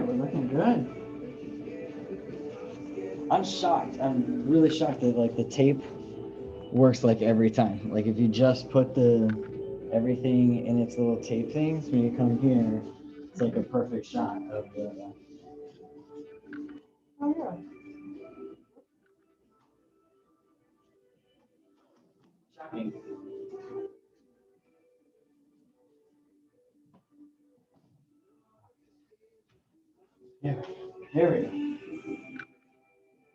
right, we're looking good. I'm shocked. I'm really shocked that like the tape works like every time. Like if you just put the everything in its little tape things, when you come here, it's like a perfect shot of the. Oh yeah. Shocking. Yeah, there we go.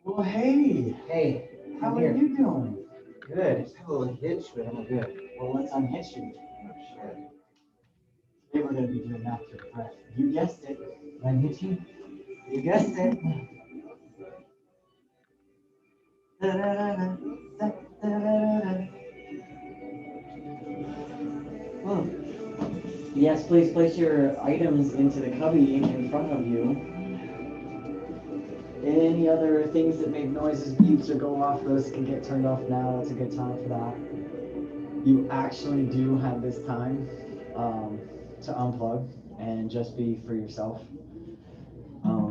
Well, hey, Hey, how I'm are here. you doing? Good. Just have a little hitch, but I'm good. Well, let's unhitch you. Oh, shit. Today we're going to be doing that for the breath. You guessed it. Unhitch you. You guessed it. Da-da-da-da, da-da-da-da. Yes, please place your items into the cubby in front of you. Any other things that make noises, beeps, or go off, those can get turned off now. That's a good time for that. You actually do have this time to unplug and just be for yourself.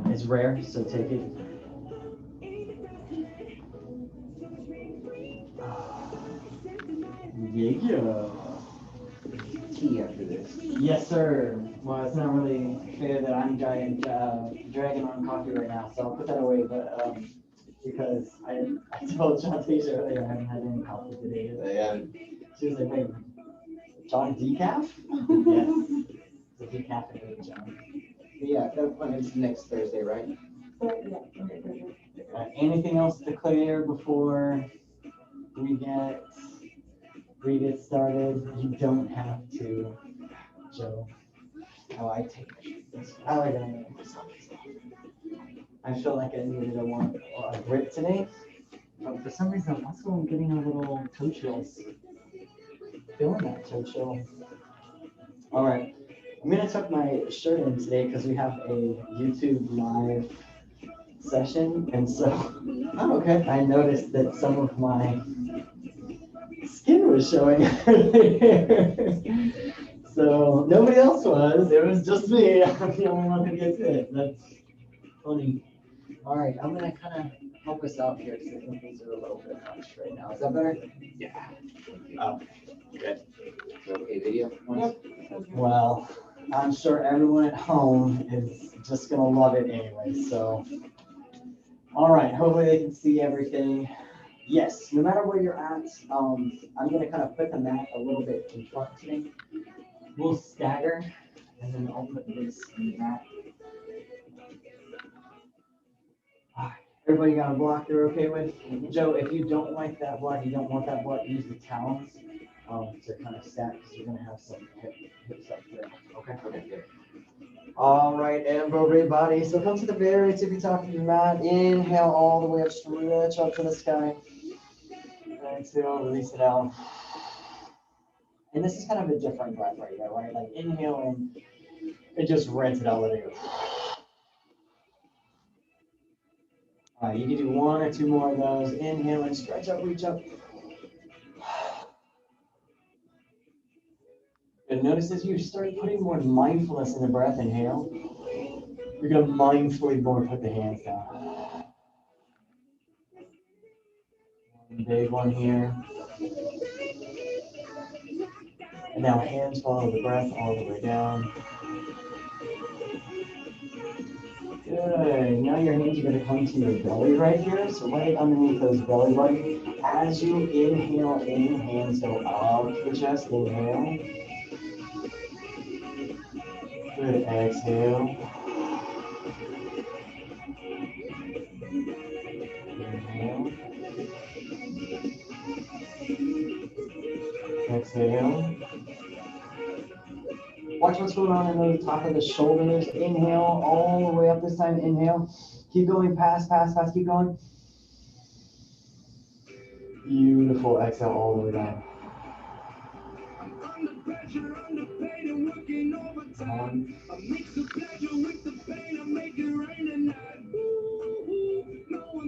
It's rare, so take it. Yeah. Tea after this. Yes, sir. Well, it's not really fair that I'm dragging on coffee right now, so I'll put that away. But because I told John Tasha earlier I haven't had any coffee today. Yeah. She was like, "Wait, John decaf?" Yes, it's a decaffeinated John. Yeah, that one is next Thursday, right? So yeah. Okay, perfect. Anything else to clear before we get started? You don't have to, Joe. Oh, I take it. I like it. I feel like I needed a grip today, but for some reason, also I'm getting a little toe chills. Feeling that toe chill. All right, I'm gonna tuck my shirt in today because we have a YouTube live session, and so Oh, okay. I noticed that some of my skin was showing earlier. So nobody else was. It was just me. I'm the only one who gets it. That's funny. All right, I'm gonna kind of help us out here because I think these are a little bit much right now. Is that better? Yeah. Oh, good. Okay, video. Yep. Well, I'm sure everyone at home is just gonna love it anyway. So, all right. Hopefully they can see everything. Yes, no matter where you're at, I'm gonna kind of put the mat a little bit in front today. We'll stagger, and then I'll put this in the mat. All right. Everybody got a block they're okay with? Joe, if you don't like that block, you don't want that block, use the talons to kind of stack because you're gonna have some hips up there. Okay. Okay, good. All right, and everybody. So come to the very tippy top of your mat. Inhale all the way up, stretch up to the sky. Exhale, release it out. And this is kind of a different breath right here, right? Like inhale and it just rents it out, let it go. All right, you can do one or two more of those. Inhale and stretch up, reach up. And notice as you start putting more mindfulness in the breath, inhale, you're going to mindfully more put the hands down. One big one here. And now hands follow the breath all the way down. Good. Now your hands are going to come to your belly right here. So right underneath those belly buttons. As you inhale in, hands go out to the chest. Inhale. Good. Exhale. Inhale. Exhale. Watch what's going on in the top of the shoulders. Inhale all the way up this time. Inhale. Keep going past, keep going. Beautiful. Exhale all the way down.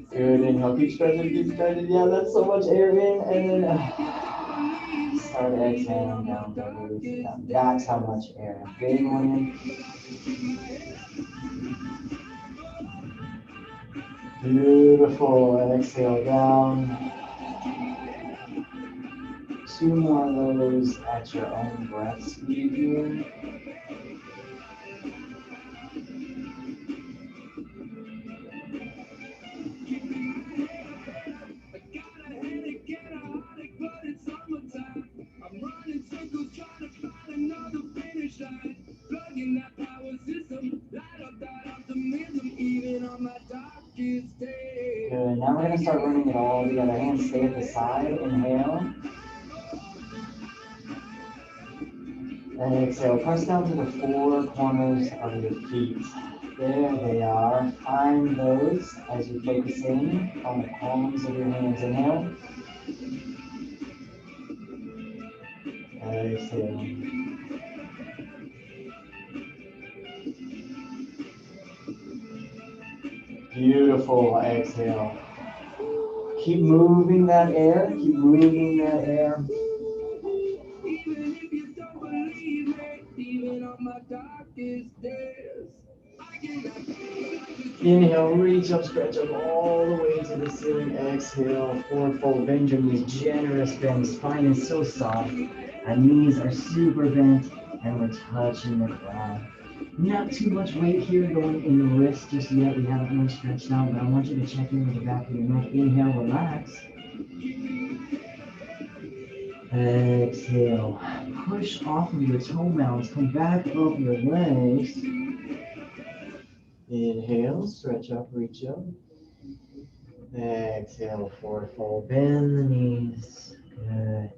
Good. Inhale. Keep stretching, keep stretching. Yeah, that's so much air in. And then start exhaling down. Release it down. That's how much air. Big one in. Beautiful. Exhale down. 2 more of those at your own breath speed here. Good. Now we're going to start running it all together. Hands stay at the side. Inhale. And exhale. Press down to the 4 corners of your feet. There they are. Find those as you focus in on the palms of your hands. Inhale. Exhale. Beautiful. Exhale. Keep moving that air. Keep moving that air. Inhale, reach up, stretch up all the way to the ceiling. Exhale, forward fold. Bend your knees, generous bend. Spine is so soft. Our knees are super bent, and we're touching the ground. Not too much weight here going in the wrist just yet. We haven't really stretched out, but I want you to check in with the back of your neck. Inhale, relax. Exhale. Push off of your toe mounts. Come back up your legs. Inhale, stretch up, reach up. Exhale, forward fold, bend the knees. Good.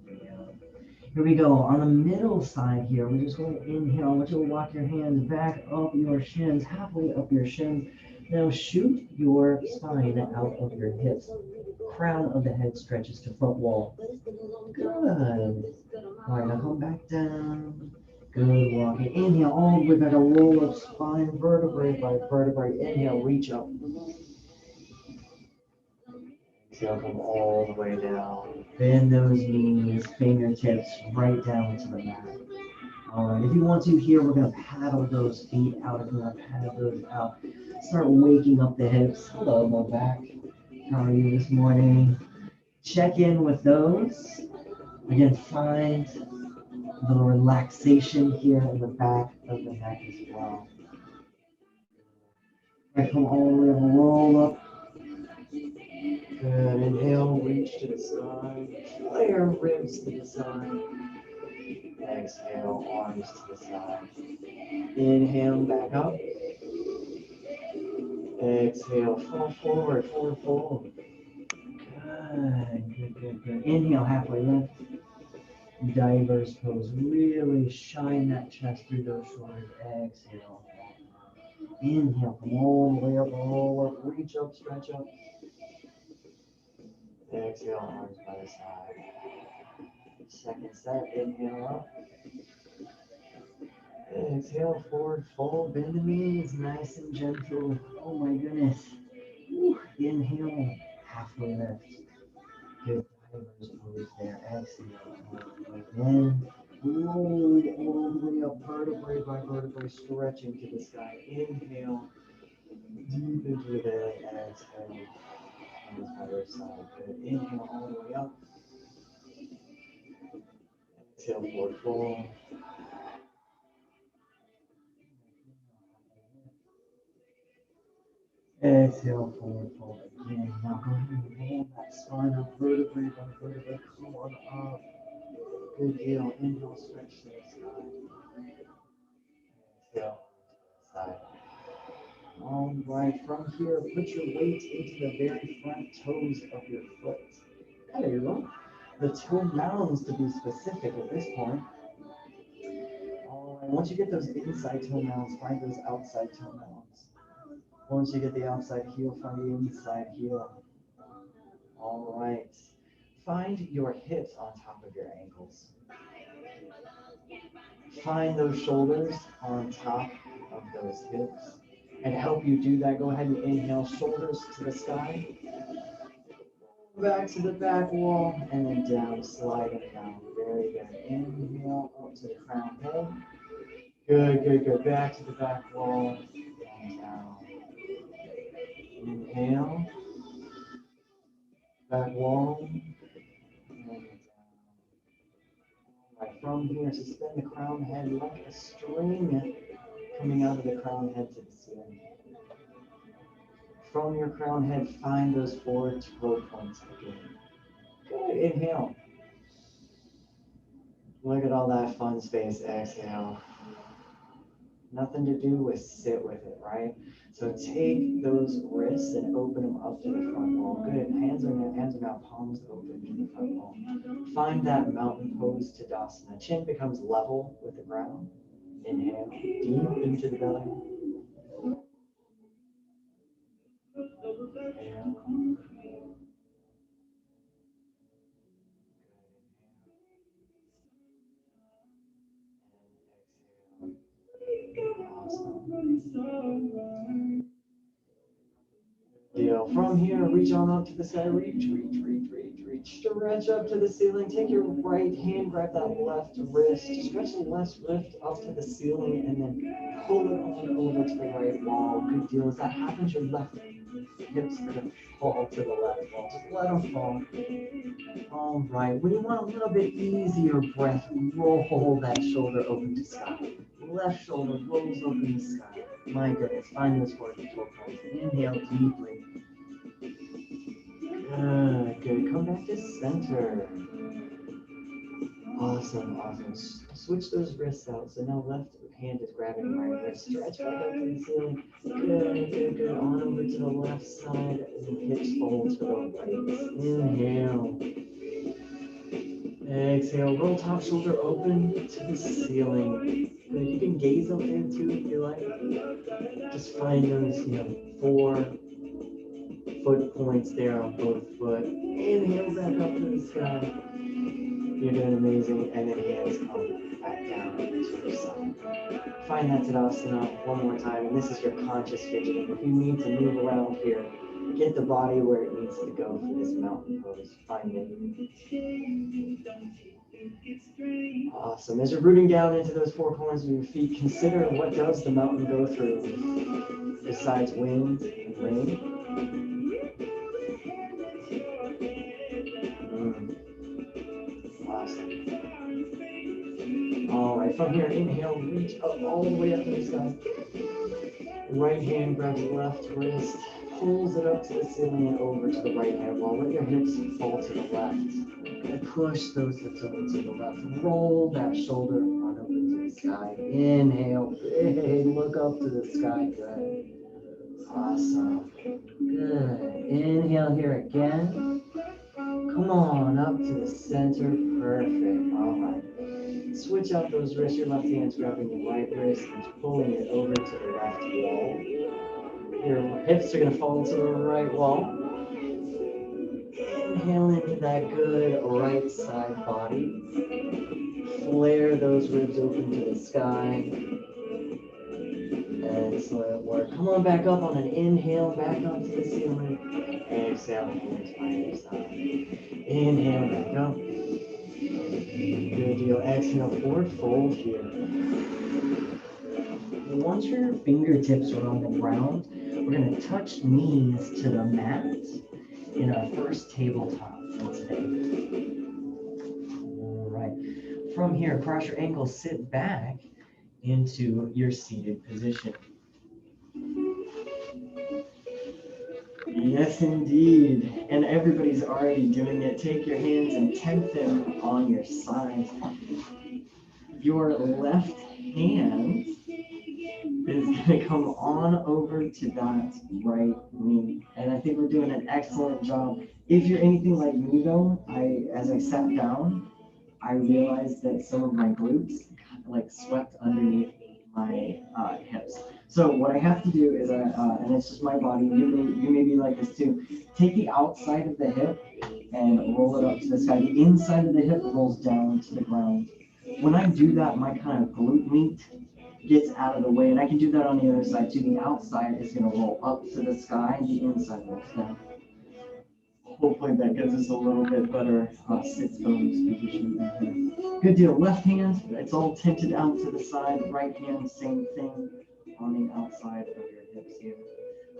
Here we go. On the middle side here, we're just going to inhale. I want you to walk your hands back up your shins, halfway up your shins. Now shoot your spine out of your hips. Crown of the head stretches to front wall. Good. All right, now come back down. Good walking. Inhale all the way back. A roll up spine, vertebrae by vertebrae. Inhale, reach up. Exhale, come all the way down. Bend those knees, fingertips right down to the mat. All right, if you want to here, we're going to paddle those feet out. If you want to paddle those out, start waking up the hips. Hello, low back. How are you this morning? Check in with those. Again, find a little relaxation here in the back of the neck as well. All right, come all the way up, roll up. Good. Inhale, reach to the side. Flare ribs to the side. Exhale, arms to the side. Inhale, back up. Exhale, fall forward, forward fold. Good. Inhale, halfway lift. Diver's pose. Really shine that chest through those shoulders. Exhale. Inhale, come all the way up, roll up, reach up, stretch up. Exhale, arms by the side. Second set, inhale up. Exhale, forward fold, bend the knees, nice and gentle. Oh my goodness. Woo. Inhale, halfway lift. Good diver's pose there. Exhale, again. Roll all the way up, vertebrae by vertebrae, stretching to the sky. Inhale, deep into the belly. Exhale, hands by your side. Good. Inhale all the way up. Exhale, forward fold. Exhale, forward fold again. Now go ahead and roll that spine up, vertebrae by vertebrae. Come on up. Good deal. Inhale, stretch to the side. Exhale, side. All right, from here, put your weight into the very front toes of your foot. There you go. The toe mounds to be specific at this point. All right, once you get those inside toe mounds, find those outside toe mounds. Once you get the outside heel, find the inside heel. All right. Find your hips on top of your ankles. Find those shoulders on top of those hips. And help you do that, go ahead and inhale, shoulders to the sky. Back to the back wall, and then down, slide it down. Very good. Inhale, up to the crown head. Good. Back to the back wall, and down. Inhale. Back wall. And down. Right, from here, suspend the crown head like a string coming out of the crown head to the ceiling. From your crown head, find those 4 toe points again. Good. Inhale. Look at all that fun space. Exhale. Nothing to do with sit with it, right? So take those wrists and open them up to the front wall. Good. Hands are now palms open to the front wall. Find that mountain pose Tadasana. Chin becomes level with the ground. Inhale. Deep into the belly. Inhale. Awesome. Deal. From here, reach on up to the sky. Reach. Stretch up to the ceiling. Take your right hand, grab that left wrist. Stretch the left wrist up to the ceiling and then pull it on over to the right wall. Good deal. As that happens, your left hips are going to fall to the left wall. Just let them fall. All right. When you want a little bit easier breath, roll that shoulder open to sky. Left shoulder rolls open to sky. My goodness. Find those 4 toe points. Inhale deeply. Good. Come back to center. Awesome. Switch those wrists out. So now left hand is grabbing right wrist. Stretch back up to the ceiling. Good. On over to the left side. And hips fold to the right. Inhale. Exhale. Roll top shoulder open to the ceiling. Good. You can gaze up there too if you like. Just find those, 4 foot points there on both foot. Inhale back up to the sky. You're doing amazing. And then hands come back down to your side. Find that Tadasana one more time. And this is your conscious fidgeting. If you need to move around here, get the body where it needs to go for this mountain pose. Find it. Awesome. As you're rooting down into those 4 corners of your feet, consider what does the mountain go through besides wind and rain. Awesome. All right, from here, inhale, reach up all the way up to the sky. Right hand grabs the left wrist, pulls it up to the ceiling and over to the right hand wall. Let your hips fall to the left. And push those hips over to the left. Roll that shoulder on over to the sky. Inhale, big, look up to the sky. Good. Awesome. Good. Inhale here again. Come on up to the center. Perfect. All right. Switch out those wrists. Your left hand's grabbing your right wrist and pulling it over to the left wall. Your hips are going to fall to the right wall. Inhale into that good right side body. Flare those ribs open to the sky. Excellent work. Come on back up on an inhale, back up to the ceiling. Exhale, hands by your side. Inhale, back up. Good deal. Exhale, forward fold here. Once your fingertips are on the ground, we're going to touch knees to the mat in our first tabletop for today. All right. From here, cross your ankles, sit back into your seated position. Yes, indeed. And everybody's already doing it. Take your hands and tempt them on your sides. Your left hand is going to come on over to that right knee. And I think we're doing an excellent job. If you're anything like me though, as I sat down, I realized that some of my glutes swept underneath my hips. So what I have to do is, and it's just my body, you may be like this too, take the outside of the hip and roll it up to the sky. The inside of the hip rolls down to the ground. When I do that, my kind of glute meat gets out of the way, and I can do that on the other side too. The outside is going to roll up to the sky, the inside rolls down. Hopefully that gives us a little bit better sits bones position there. Good deal. Left hand, it's all tilted out to the side. Right hand, same thing on the outside of your hips here.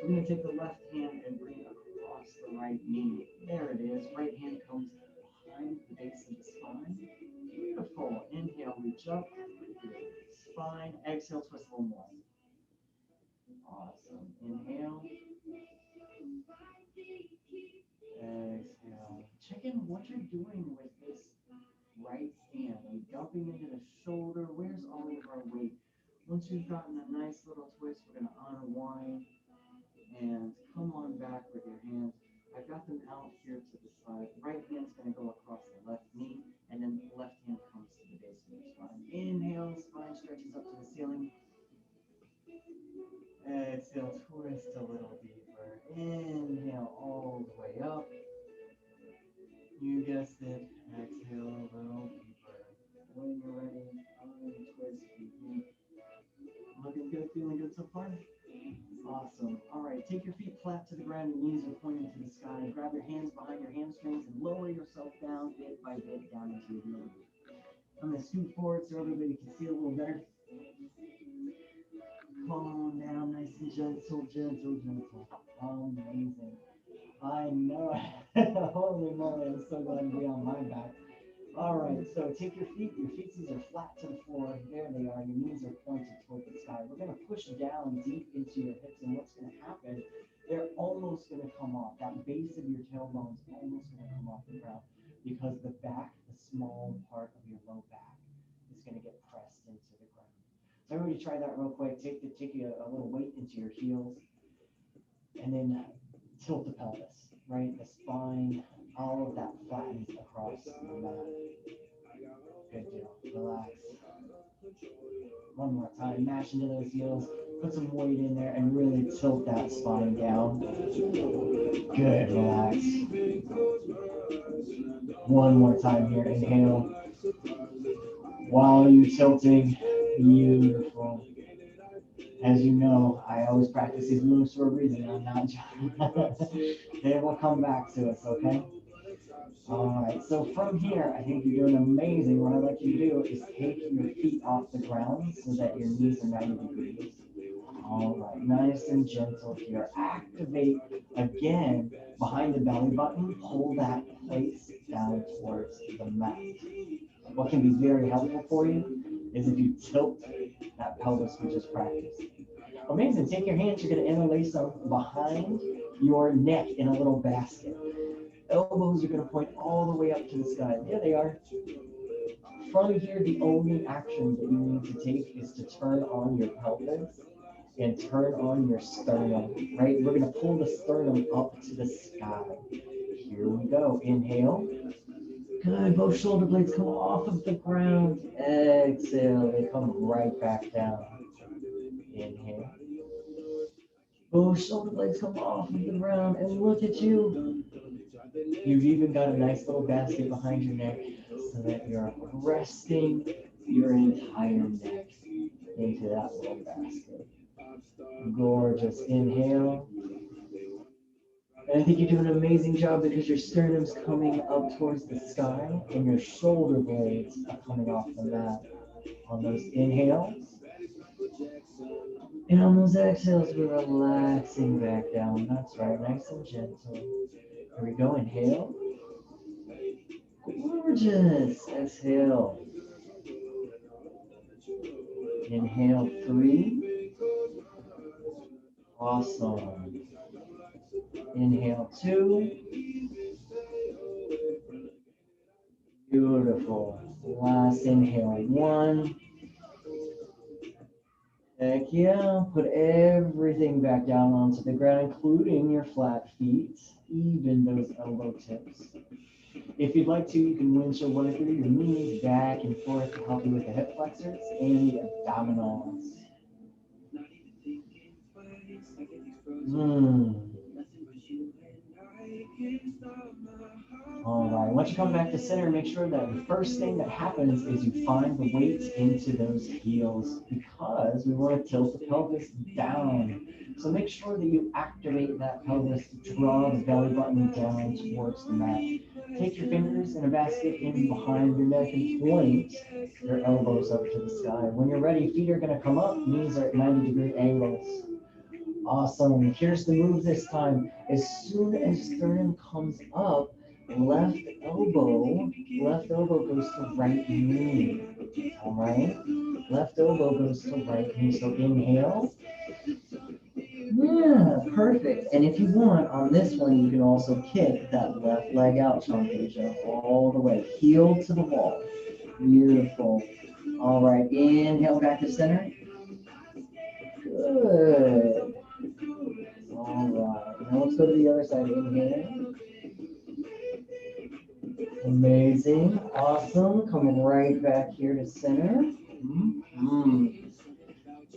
We're going to take the left hand and bring it across the right knee. There it is. Right hand comes behind the base of the spine. Beautiful. Inhale, reach up. Spine. Exhale, twist a little more. Awesome. Inhale. Exhale. Check in what you're doing with this right hand. Are you dumping into the shoulder? Where's all of our weight? Once you've gotten a nice little twist, we're going to unwind and come on back with your hands. I've got them out here to the side. Right hand's going to go across the left knee, and then the left hand comes to the base of your spine. Inhale, spine stretches up to the ceiling. Exhale, twist a little deeper. Inhale all the way up. You guessed it. Exhale a little deeper. When you're ready, untwist. Looking good, feeling good so far? Awesome. All right, take your feet flat to the ground, your knees are pointing to the sky. Grab your hands behind your hamstrings and lower yourself down bit by bit down into your knees. I'm going to scoot forward so everybody can see a little better. Calm down, nice and gentle, gentle, gentle. Amazing. I know. Holy moly, I'm so glad to be on my back. All right, so take your feetsies are flat to the floor. There they are. Your knees are pointed toward the sky. We're going to push down deep into your hips, and what's going to happen, they're almost going to come off. That base of your tailbone's almost going to come off the ground because the back, the small part of your low back, is going to get pressed into the ground. So everybody try that real quick. Take a little weight into your heels, and then tilt the pelvis, right? The spine, all of that flattens across the mat. Good deal. Relax. One more time. Mash into those heels. Put some weight in there and really tilt that spine down. Good. Relax. One more time here. Inhale. While you're tilting, beautiful. As you know, I always practice these moves for a reason. I'm not joking. They will come back to us, okay? All right, so from here, I think you're doing amazing. What I'd like you to do is take your feet off the ground so that your knees are 90 degrees. All right, nice and gentle here. Activate again behind the belly button. Pull that place down towards the mat. What can be very helpful for you is if you tilt that pelvis we just practiced. Amazing. Take your hands. You're going to interlace them behind your neck in a little basket. Elbows are going to point all the way up to the sky. There they are. From here, the only action that you need to take is to turn on your pelvis and turn on your sternum, right? We're going to pull the sternum up to the sky. Here we go. Inhale. Good. Both shoulder blades come off of the ground. Exhale. They come right back down. Inhale. Both shoulder blades come off of the ground. And look at you. You've even got a nice little basket behind your neck so that you're resting your entire neck into that little basket. Gorgeous. Inhale. And I think you're doing an amazing job because your sternum's coming up towards the sky and your shoulder blades are coming off the mat. On those inhales and on those exhales, we're relaxing back down. That's right, nice and gentle. Here we go. Inhale. Gorgeous. Exhale. Inhale 3. Awesome. Inhale 2. Beautiful. Last inhale 1. Heck yeah. Put everything back down onto the ground, including your flat feet, even those elbow tips. If you'd like to, you can windshield one through your knees back and forth to help you with the hip flexors and the abdominals. All right, once you come back to center, make sure that the first thing that happens is you find the weight into those heels because we want to tilt the pelvis down. So make sure that you activate that pelvis to draw the belly button down towards the mat. Take your fingers in a basket in behind your neck and point your elbows up to the sky. When you're ready, feet are going to come up, knees are at 90-degree angles. Awesome. Here's the move this time. As soon as sternum comes up, left elbow goes to right knee. All right. Left elbow goes to right knee. So inhale. Yeah, perfect. And if you want, on this one, you can also kick that left leg out, Shantasia, all the way. Heel to the wall. Beautiful. All right. Inhale back to center. Good. All right. Now let's go to the other side. Inhale. Amazing. Awesome. Coming right back here to center.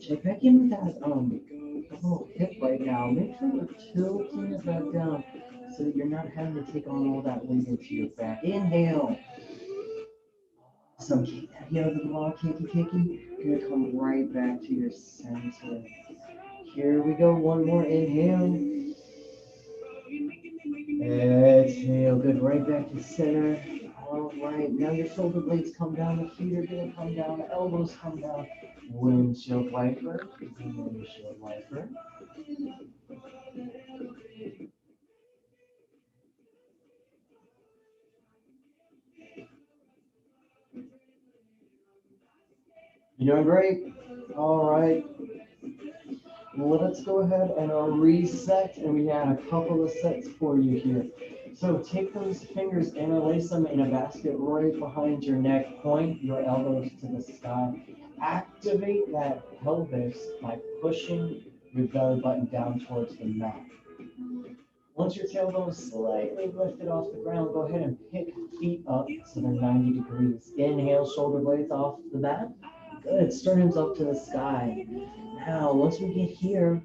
Check back in with that little hip right now. Make sure you're tilting it back down so that you're not having to take on all that weight into your back. Inhale. Awesome. Kick that heel to the wall. Kicky. You're gonna come right back to your center. Here we go. One more inhale. Exhale. Good. Right back to center. All right. Now your shoulder blades come down. The feet are gonna come down. The elbows come down. Windshield wiper. Windshield wiper. You're doing great. All right. Well, let's go ahead and reset, and we had a couple of sets for you here. So take those fingers, interlace them in a basket right behind your neck. Point your elbows to the sky. Activate that pelvis by pushing your belly button down towards the mat. Once your tailbone is slightly lifted off the ground, go ahead and pick feet up so they're 90 degrees. Inhale, shoulder blades off the mat. Good, sternums up to the sky. Now, once we get here,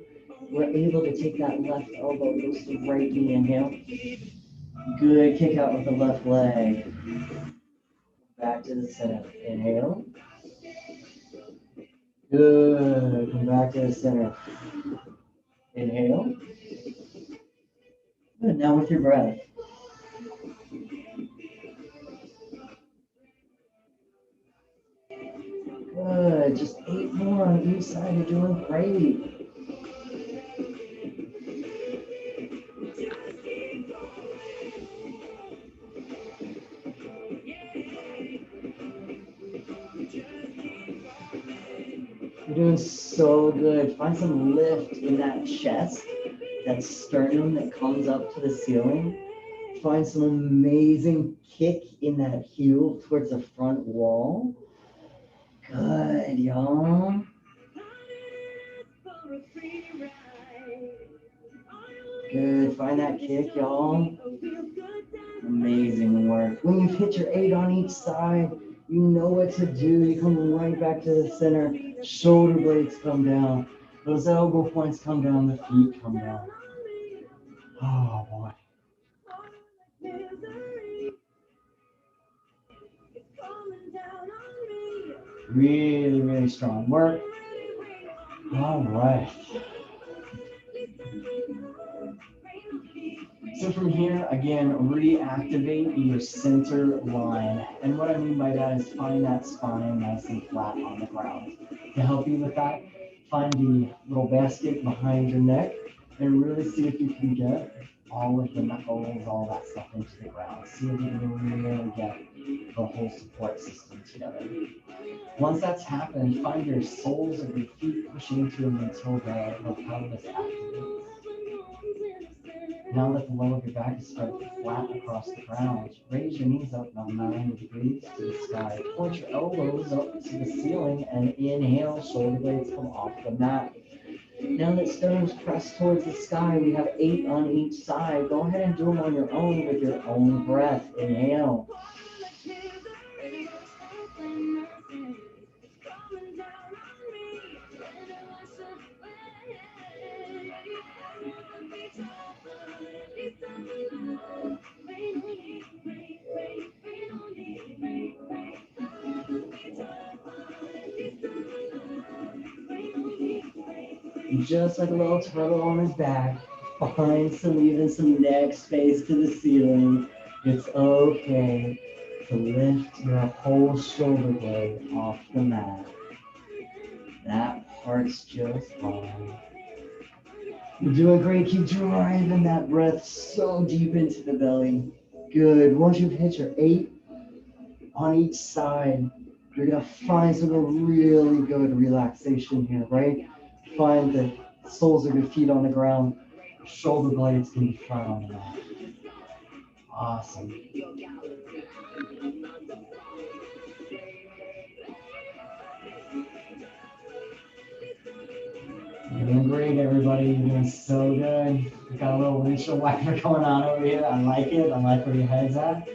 we're able to take that left elbow, goes to right knee, inhale. Good, kick out with the left leg. Back to the center, inhale. Good, come back to the center. Inhale. Good, now with your breath. Good, just 8 more on each side, you're doing great. You're doing so good. Find some lift in that chest, that sternum that comes up to the ceiling. Find some amazing kick in that heel towards the front wall. Good, y'all. Good, find that kick, y'all. Amazing work. When you've hit your 8 on each side, you know what to do. You come right back to the center. Shoulder blades come down. Those elbow points come down. The feet come down. Oh, boy. Really, really strong work. All right. So from here, again, reactivate your center line. And what I mean by that is find that spine nice and flat on the ground. To help you with that, find the little basket behind your neck and really see if you can get all of the knuckles, all that stuff into the ground. See if you can really get the whole support system together. Once that's happened, find your soles of your feet pushing into them until the pelvis activates. Now that the low of your back is spread flat across the ground, raise your knees up about 90 degrees to the sky. Point your elbows up to the ceiling and inhale, shoulder blades come off the mat. Now that sternum's pressed towards the sky, we have 8 on each side. Go ahead and do them on your own with your own breath. Inhale. Just like a little turtle on his back, find even some neck space to the ceiling. It's okay to lift your whole shoulder blade off the mat. That part's just fine. You're doing great. Keep driving that breath so deep into the belly. Good. Once you've hit your 8 on each side, you're going to find some really good relaxation here, right? Find the soles of your feet on the ground. Shoulder blades can be flat on the mat. Awesome. You're doing great, everybody. You're doing so good. We got a little windshield wiper going on over here. I like it. I like where your head's at.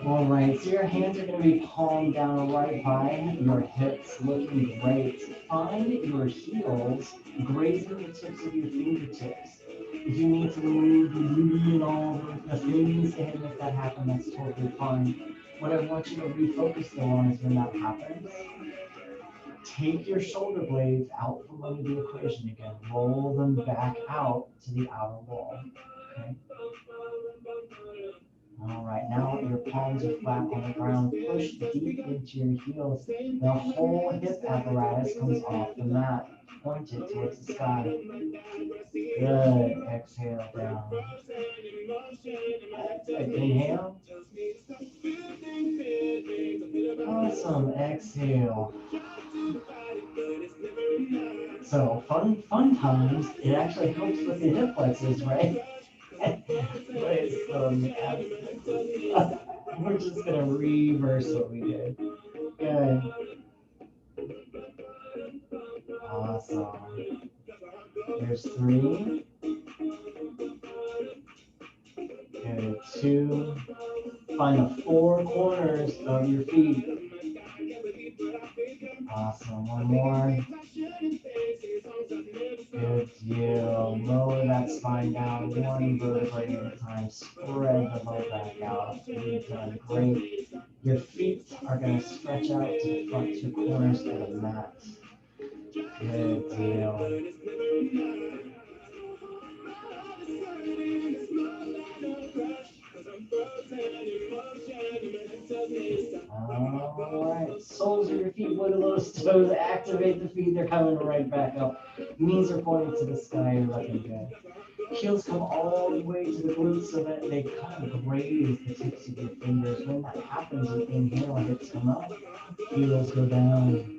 All right, so your hands are going to be palmed down right by your hips, looking great. Find your heels grazing the tips of your fingertips. If you need to move, lean all the things and make that happen, that's totally fine. What I want you to refocus though on is when that happens, take your shoulder blades out from under the equation again. Roll them back out to the outer wall. Okay. All right, now your palms are flat on the ground. Push deep into your heels. The whole hip apparatus comes off the mat. Point it towards the sky. Good. Exhale down. Good. Inhale. Awesome. Exhale. So fun times. It actually helps with the hip flexors, right? We're just gonna reverse what we did. Good. Awesome. There's 3. Good. 2. Find the 4 corners of your feet. Awesome. One more. Good deal. Lower that spine down 1 vertebrae at a time. Spread the low back out. You've done great. Your feet are going to stretch out to the front 2 corners of the mat. Good deal. All right, soles of your feet, wiggle those toes, activate the feet, they're coming right back up. Knees are pointing to the sky, you're looking good. Heels come all the way to the glutes so that they kind of graze the tips of your fingers. When that happens, you inhale, hips come up, heels go down.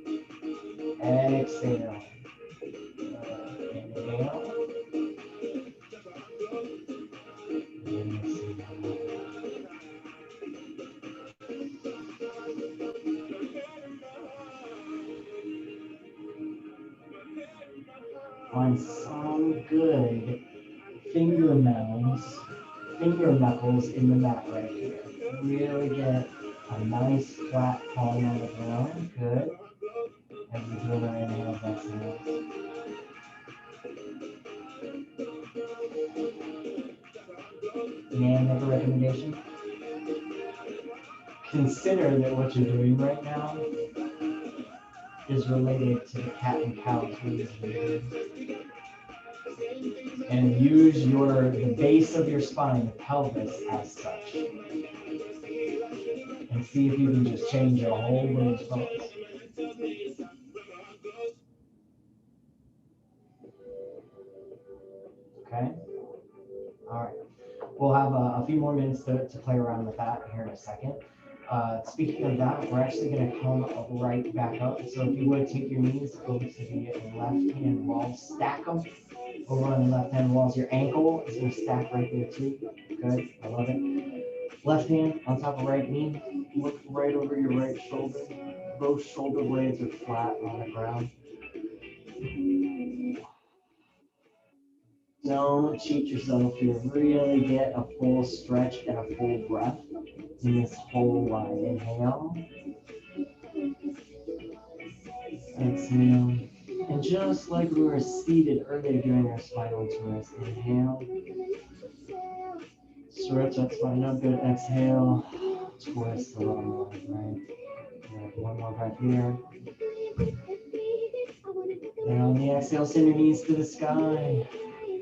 Exhale. Inhale. Find some good finger mounds, finger knuckles in the mat right here. Really get a nice flat palm on the ground. Good. As we do our inhales, exhales. May I make a recommendation? Consider that what you're doing right now is related to the cat and cow pose. And use the base of your spine, the pelvis, as such. And see if you can just change your whole range of pose. Okay? All right. We'll have a few more minutes to play around with that here in a second. Speaking of that, we're actually going to come right back up. So if you would take your knees over to the left-hand wall, stack them over on the left-hand walls. Your ankle is going to stack right there too. Good, I love it. Left hand on top of right knee. Look right over your right shoulder. Both shoulder blades are flat on the ground. Don't cheat yourself here. Really get a full stretch and a full breath in this whole line. Inhale. Exhale. And just like we were seated earlier during our spinal twist, inhale. Stretch that spine up. Good. Exhale. Twist a little more, right? Good. One more breath here. And on the exhale, send your knees to the sky.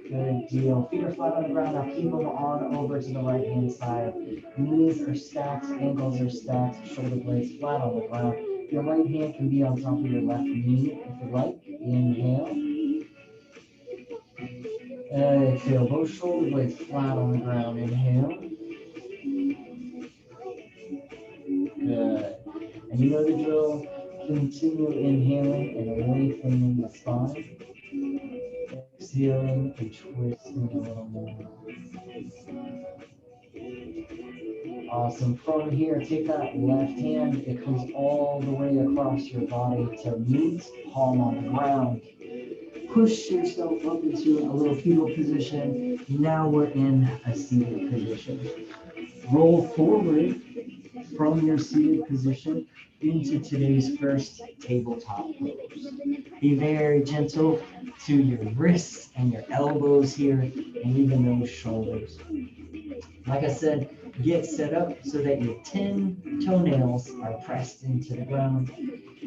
Good deal. Feet are flat on the ground. Now keep them on over to the right hand side. Knees are stacked, ankles are stacked, shoulder blades flat on the ground. Your right hand can be on top of your left knee if you like. Inhale. Exhale, both shoulder blades flat on the ground. Inhale. Good. And you know the drill. Continue inhaling and lengthening the spine. Exhaling and twisting a little more. Awesome. From here, take that left hand. It comes all the way across your body to meet palm on the ground. Push yourself up into a little fetal position. Now we're in a seated position. Roll forward from your seated position into today's first tabletop pose. Be very gentle to your wrists and your elbows here, and even those shoulders. Like I said, get set up so that your 10 toenails are pressed into the ground,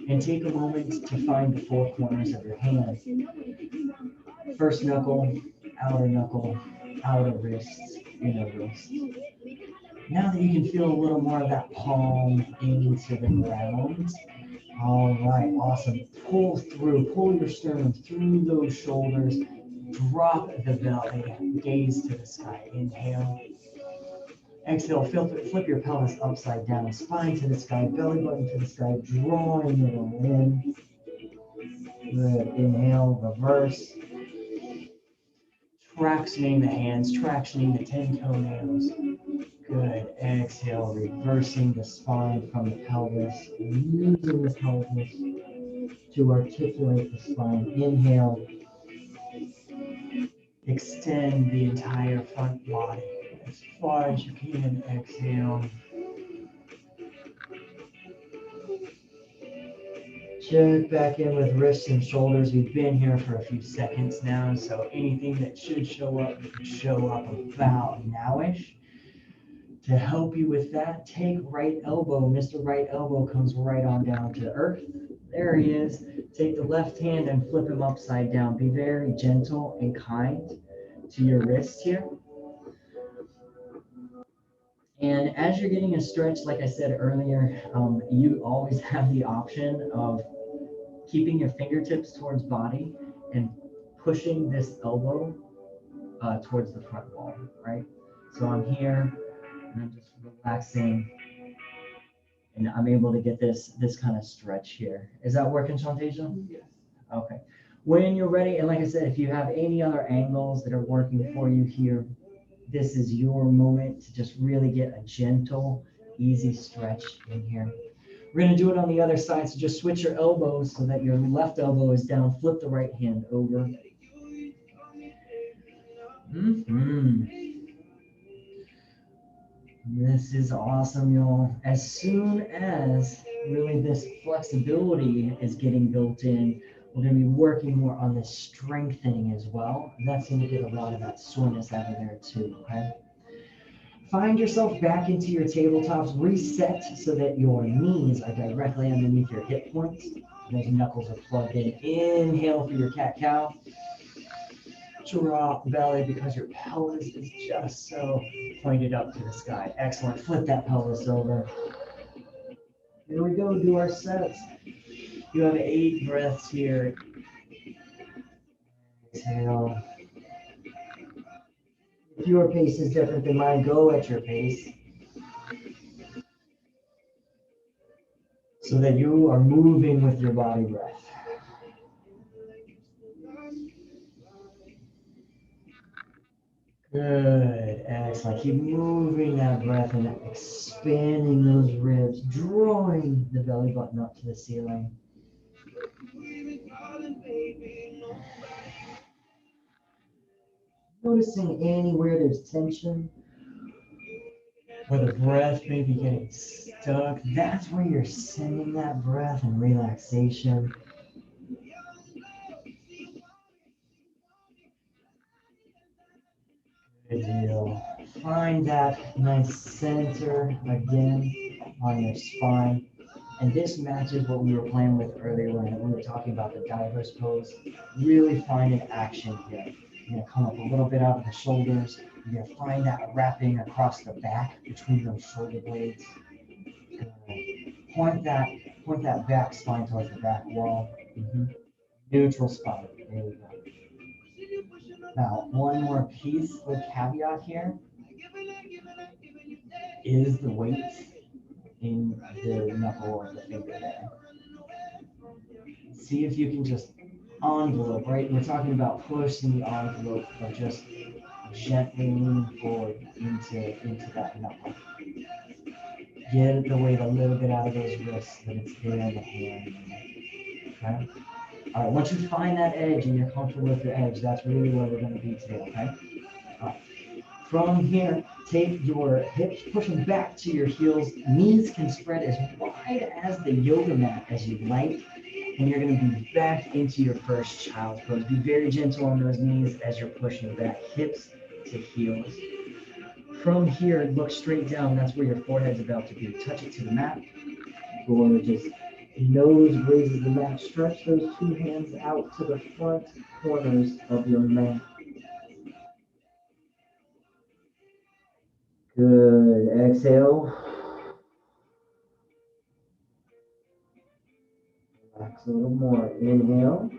and take a moment to find the four corners of your hand. First knuckle, outer wrist, inner wrist. Now that you can feel a little more of that palm into the ground. All right, awesome. Pull your sternum through those shoulders. Drop the belly, gaze to the sky. Inhale. Exhale, flip your pelvis upside down, spine to the sky, belly button to the sky, drawing it in. Good. Inhale, reverse. Tractioning the hands, tractioning the 10 toenails. Good. Exhale, reversing the spine from the pelvis, using the pelvis to articulate the spine. Inhale. Extend the entire front body as far as you can. Exhale. Check back in with wrists and shoulders. We've been here for a few seconds now, so anything that should show up about nowish. To help you with that, take right elbow. Mr. Right elbow comes right on down to earth. There he is. Take the left hand and flip him upside down. Be very gentle and kind to your wrist here. And as you're getting a stretch, like I said earlier, you always have the option of keeping your fingertips towards body and pushing this elbow towards the front wall, right? So I'm here and I'm just relaxing and I'm able to get this kind of stretch here. Is that working, Shantasia? Yes. Okay. When you're ready, and like I said, if you have any other angles that are working for you here, this is your moment to just really get a gentle, easy stretch in here. We're going to do it on the other side, so just switch your elbows so that your left elbow is down. Flip the right hand over. This is awesome, y'all. As soon as really this flexibility is getting built in, we're going to be working more on the strengthening as well. And that's going to get a lot of that soreness out of there too, okay? Find yourself back into your tabletops. Reset so that your knees are directly underneath your hip points. Those knuckles are plugged in. Inhale for your cat-cow. Drop belly because your pelvis is just so pointed up to the sky. Excellent. Flip that pelvis over. Here we go. Do our sets. You have 8 breaths here. Exhale. If your pace is different than mine, go at your pace. So that you are moving with your body breath. Good. Excellent. Keep moving that breath and expanding those ribs, drawing the belly button up to the ceiling. Noticing anywhere there's tension, where the breath may be getting stuck, that's where you're sending that breath and relaxation. Good deal. Find that nice center again on your spine. And this matches what we were playing with earlier when we were talking about the diverse pose. Really find an action here. You're going to come up a little bit out of the shoulders. You're going to find that wrapping across the back between those shoulder blades. Point that back spine towards the back wall. Neutral spine. There we go. Now, one more piece with caveat here is the weight in the knuckle or the finger there. See if you can just envelope, right? We're talking about pushing the envelope of just gently leaning forward into that knuckle. Get the weight a little bit out of those wrists so that it's there in the hand. Okay? All right, once you find that edge and you're comfortable with your edge, that's really where we're going to be today, okay? All right. From here, take your hips, push them back to your heels. Knees can spread as wide as the yoga mat as you'd like. And you're going to be back into your first child's pose. Be very gentle on those knees as you're pushing back, hips to heels. From here, look straight down. That's where your forehead's about to be. Touch it to the mat. Gorgeous. Nose raises the mat. Stretch those two hands out to the front corners of your mat. Good. Exhale. Relax a little more. Inhale.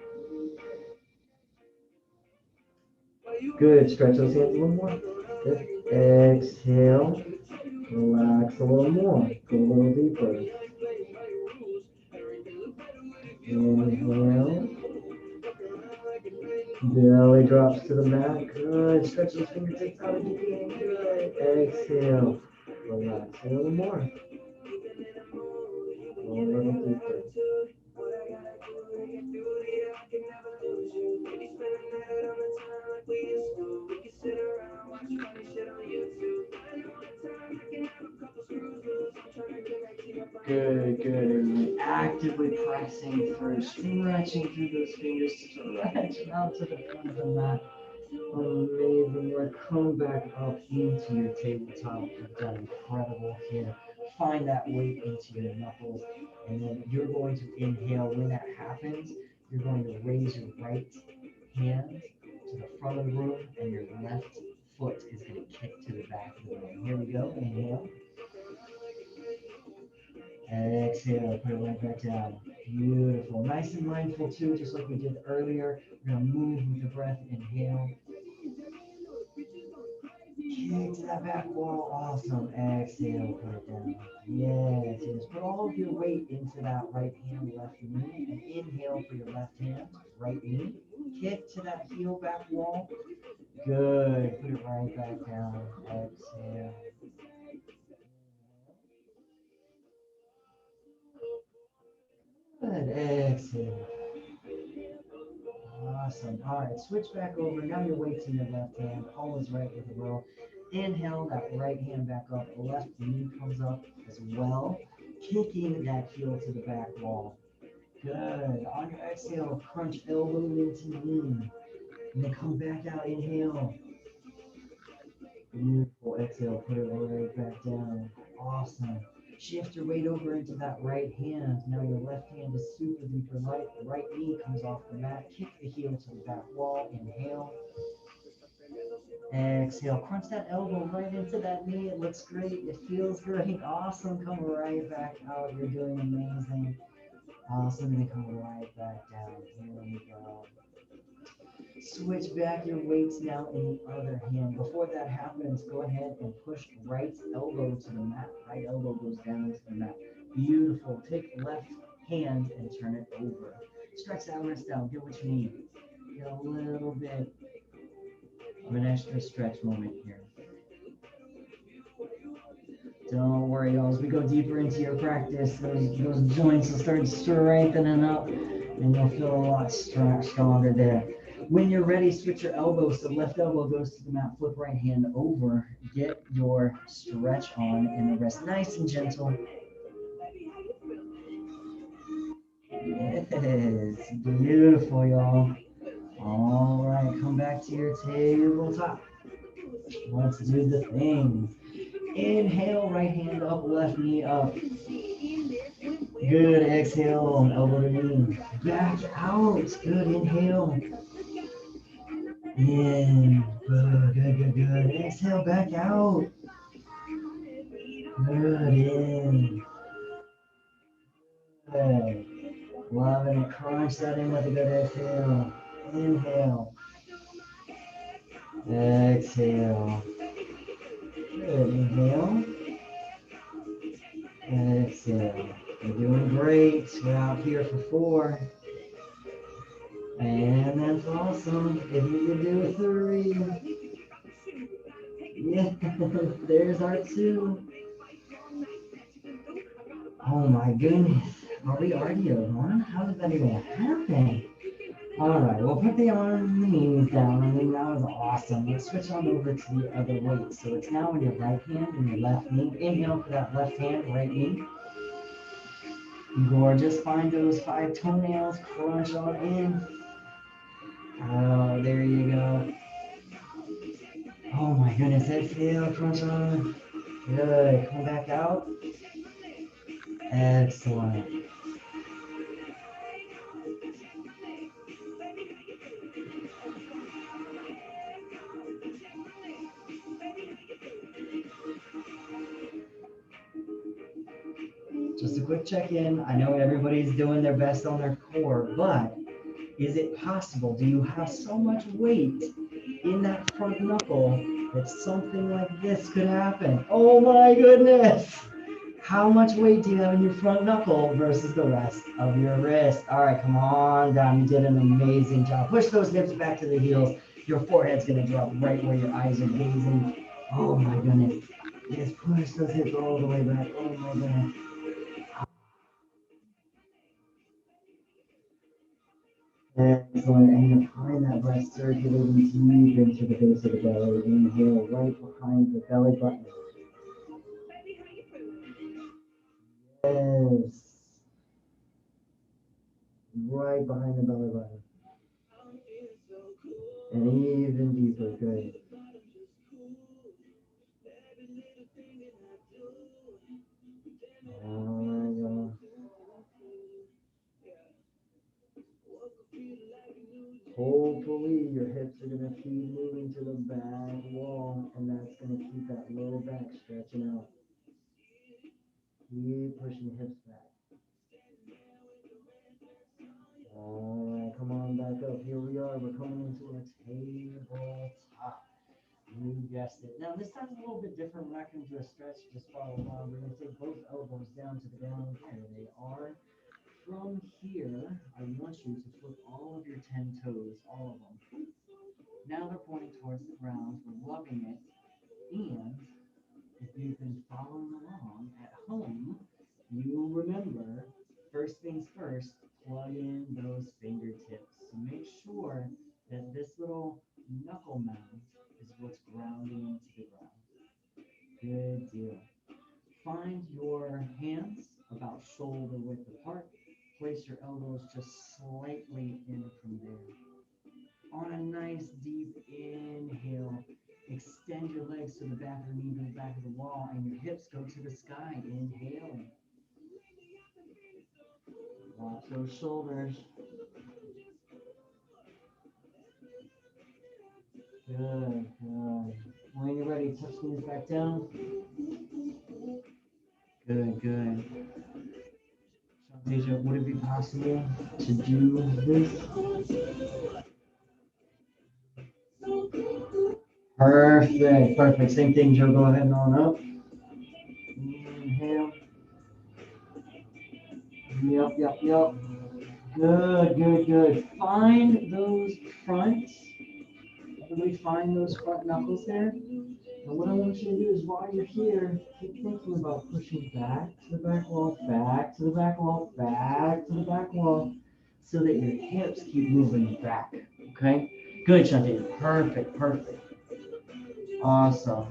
Good. Stretch those hands a little more. Good. Exhale. Relax a little more. Go a little deeper. Inhale. Belly drops to the mat. Good. Stretch those fingertips out again. Good. Exhale. Relax a little more. Go a little deeper. Good, good. And actively pressing through, stretching through those fingers, stretch out to the front of the mat. Amazing work. Come back up into your tabletop. You've done incredible here. Find that weight into your knuckles, and then you're going to inhale. When that happens, you're going to raise your right hand to the front of the room, and your left foot is going to kick to the back of the room. Here we go. Inhale. Exhale, put it right back down. Beautiful. Nice and mindful too, just like we did earlier. We're going to move with the breath. Inhale. Kick to that back wall. Awesome. Exhale, put it down. Yes, yes. Put all of your weight into that right hand, left knee. And inhale for your left hand, right knee. Kick to that heel back wall. Good. Put it right back down. Exhale. Good. Exhale. Awesome. All right, switch back over. Now your weight's in your left hand. Always right with the row. Inhale, that right hand back up. Left knee comes up as well. Kicking that heel to the back wall. Good. On your exhale, crunch elbow into knee. And then come back out. Inhale. Beautiful. Exhale, put it right back down. Awesome. Shift your weight over into that right hand. Now your left hand is super duper light. The right knee comes off the mat. Kick the heel to the back wall. Inhale. Exhale. Crunch that elbow right into that knee. It looks great. It feels great. Awesome. Come right back out. You're doing amazing. Awesome. And come right back down. Here we go. Switch back your weights now in the other hand. Before that happens, go ahead and push right elbow to the mat. Right elbow goes down to the mat. Beautiful. Take left hand and turn it over. Stretch that wrist out. Get what you need. Get a little bit of an extra stretch moment here. Don't worry, y'all. As we go deeper into your practice, those joints will start strengthening up, and you'll feel a lot stronger there. When you're ready, switch your elbows. So left elbow goes to the mat, flip right hand over. Get your stretch on in the wrist. Nice and gentle. Yes, beautiful, y'all. All right, come back to your tabletop. Let's do the things. Inhale, right hand up, left knee up. Good, exhale, elbow to knee. Back out, good, inhale. In, good, good, good, good. Exhale, back out. Good, in. Good. Loving it. Crunch that in with a good exhale. Inhale. Exhale. Good. Inhale. Exhale. You're doing great. We're out here for 4. And that's awesome. If you can do 3. Yeah, there's our 2. Oh my goodness. Are we already at 1? How did that even happen? Alright, we'll put the arms and the knees down. I mean, that was awesome. Let's switch on over to the other weight. So it's now in your right hand and your left knee. Inhale for that left hand, right knee. Gorgeous. Find those 5 toenails. Crunch on in. Oh, there you go. Oh my goodness. Exhale. Crunch on. Good. Come back out. Excellent. Just a quick check-in. I know everybody's doing their best on their core, but is it possible? Do you have so much weight in that front knuckle that something like this could happen? Oh my goodness! How much weight do you have in your front knuckle versus the rest of your wrist? All right, come on down. You did an amazing job. Push those hips back to the heels. Your forehead's gonna drop right where your eyes are gazing. Oh my goodness. Yes, push those hips all the way back. Oh my goodness. Excellent. And you find that breath circulating deep into the base of the belly. Inhale right behind the belly button. Yes. Right behind the belly button. And even deeper. Good. Hopefully your hips are going to keep moving to the back wall, and that's going to keep that low back stretching out. Keep pushing the hips back. All right, come on back up. Here we are. We're coming into a tabletop. You guessed it. Now this time's a little bit different. We're not going to do a stretch. Just follow along. We're going to take both elbows down to the ground. There they are. From here, I want you to flip all of your 10 toes, all of them. Now they're pointing towards the ground. We're loving it. And if you've been following along at home, you remember, first things first, plug in those fingertips. So make sure that this little knuckle mount is what's grounding into the ground. Good deal. Find your hands about shoulder width apart. Place your elbows just slightly in from there. On a nice deep inhale, extend your legs to the back of the knee, to the back of the wall, and your hips go to the sky. Inhaling. Watch those shoulders. Good, good. When you're ready, touch the knees back down. Good, good. Shantasia, would it be possible to do this? Perfect, perfect. Same thing, Joe. Go ahead and on up. Inhale. Yep. Good, good, good. Find those fronts. Really find those front knuckles there. And what I want you to do is while you're here, keep thinking about pushing back to the back wall, back to the back wall, back to the back wall, so that your hips keep moving back. Okay? Good, Shantae. Perfect, perfect. Awesome.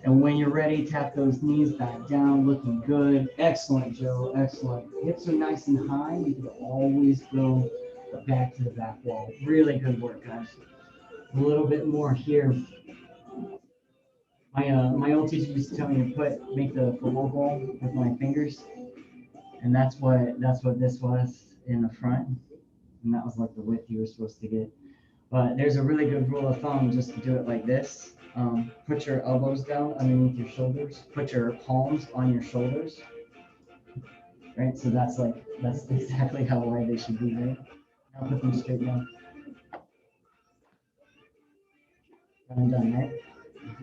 And when you're ready, tap those knees back down, looking good. Excellent, Joe, excellent. Hips are nice and high. You can always go back to the back wall. Really good work, guys. A little bit more here. My old teacher used to tell me to make the football goal with my fingers, and that's what this was in the front, and that was like the width you were supposed to get. But there's a really good rule of thumb just to do it like this. Put your elbows down underneath your shoulders. Put your palms on your shoulders. Right? So that's exactly how wide they should be, right? Now put them straight down. I'm done, right?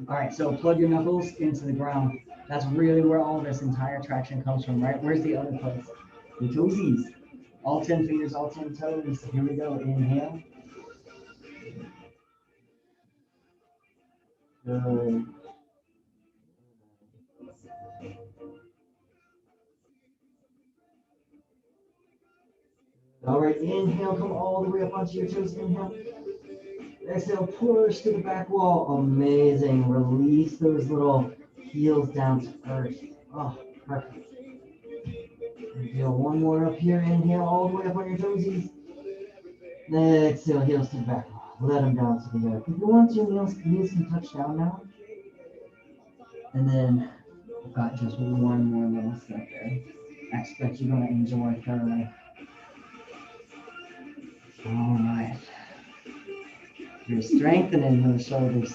All right, so plug your knuckles into the ground. That's really where all this entire traction comes from, right? Where's the other place? The toesies. All 10 fingers, all 10 toes. Here we go. Inhale. Good. All right, inhale, come all the way up onto your toes. Inhale. Exhale, push to the back wall. Amazing. Release those little heels down to earth. Oh, perfect. Inhale, one more up here. Inhale, all the way up on your toesies. Exhale, heels to the back wall. Let them down to the earth. If you want to, knees can touch down now. And then I've got just one more little step there. I expect you're going to enjoy thoroughly. All right. You're strengthening those shoulders.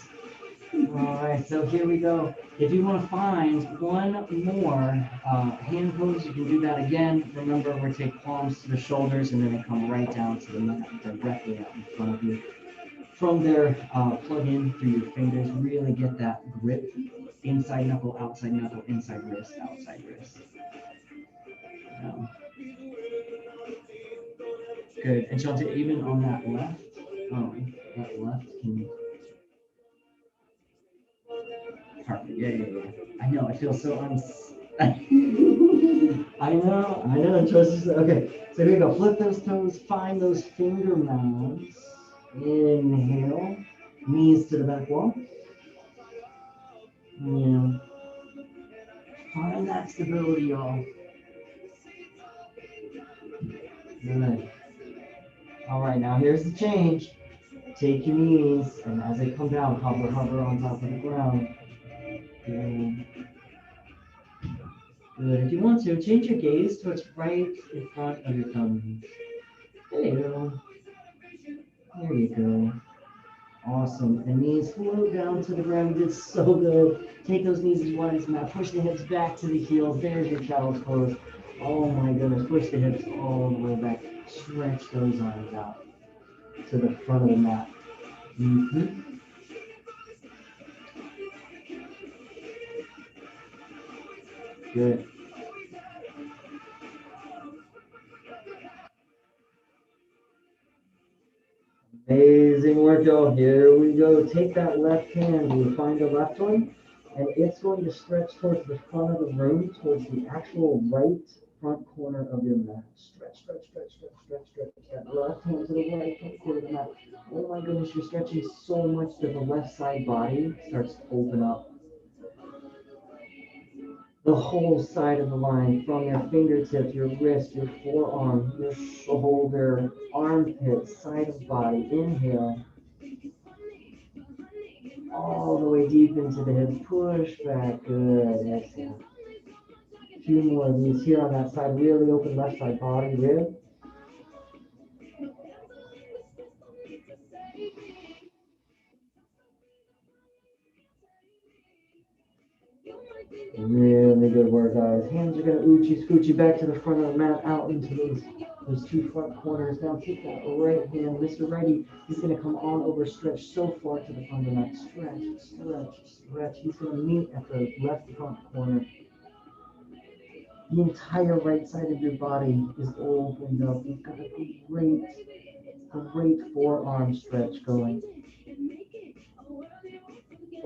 All right, so here we go. If you want to find one more hand pose, you can do that again. Remember, we take palms to the shoulders and then they come right down to the mat directly out in front of you. From there, plug in through your fingers. Really get that grip. Inside knuckle, inside wrist, outside wrist. Good. And Shanta, even on that left, that left can. Perfect. Yeah. I know. I feel so I know. Trust. Okay. So here we go. Flip those toes. Find those finger mounds. Inhale. Knees to the back wall. Yeah. Find that stability, y'all. Good. All right, now here's the change. Take your knees, and as they come down, hover on top of the ground. Good. Good. If you want to, change your gaze towards right in front of your thumbs. There you go. There you go. Awesome. And knees float down to the ground. You did so good. Take those knees as wide as the mat. Push the hips back to the heels. There's your child's pose. Oh my goodness. Push the hips all the way back. Stretch those arms out to the front of the mat. Mm-hmm. Good. Amazing work, y'all. Here we go. Take that left hand. You find the left one, and it's going to stretch towards the front of the room, towards the actual right front corner of your mat. Stretch. That left hand to the right front corner of the mat. Oh my goodness, you're stretching so much that the left side body starts to open up. The whole side of the line, from your fingertips, your wrist, your forearm, your shoulder, armpit, side of body. Inhale. All the way deep into the hips. Push back. Good. Exhale. A few more of these here on that side. Really open left side body. Rib. Really good work, guys. Hands are going to oochie scoochie back to the front of the mat, out into those two front corners. Now take that right hand, Mr. Righty. He's going to come on over, stretch so far to the front of the mat. Stretch. He's going to meet at the left front corner. The entire right side of your body is opened up. You've got a great forearm stretch going.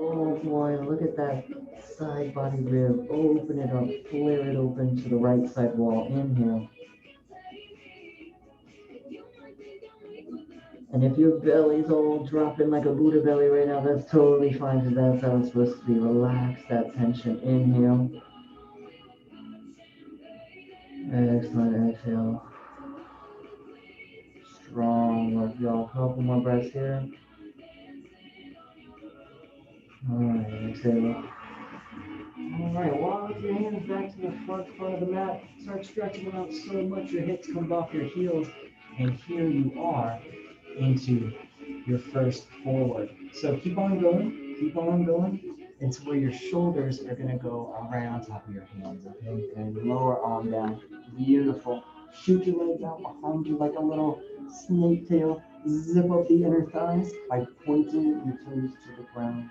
Oh boy, look at that side body rib. Open it up, flare it open to the right side wall. Inhale. And if your belly's all dropping like a Buddha belly right now, that's totally fine, because that's how it's supposed to be. Relax that tension. Inhale. Excellent. Exhale. Strong work, y'all. Couple more breaths here. All right, exhale. All right, walk your hands back to the front of the mat. Start stretching them out so much your hips come off your heels. And here you are into your first forward. So keep on going. It's where your shoulders are going to go right on top of your hands, okay? And lower arm down. Beautiful. Shoot your legs out behind you like a little snake tail. Zip up the inner thighs by pointing your toes to the ground.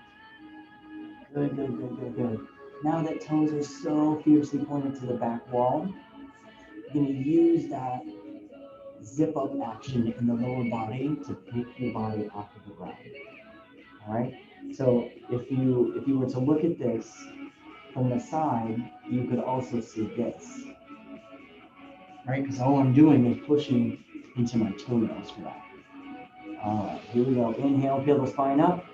Good, good, good, good, good. Now that toes are so fiercely pointed to the back wall, you're going to use that zip up action in the lower body to pick your body off of the ground. All right. So if you were to look at this from the side, you could also see this. All right, because all I'm doing is pushing into my toenails for that. All right, here we go. Inhale, peel the spine up.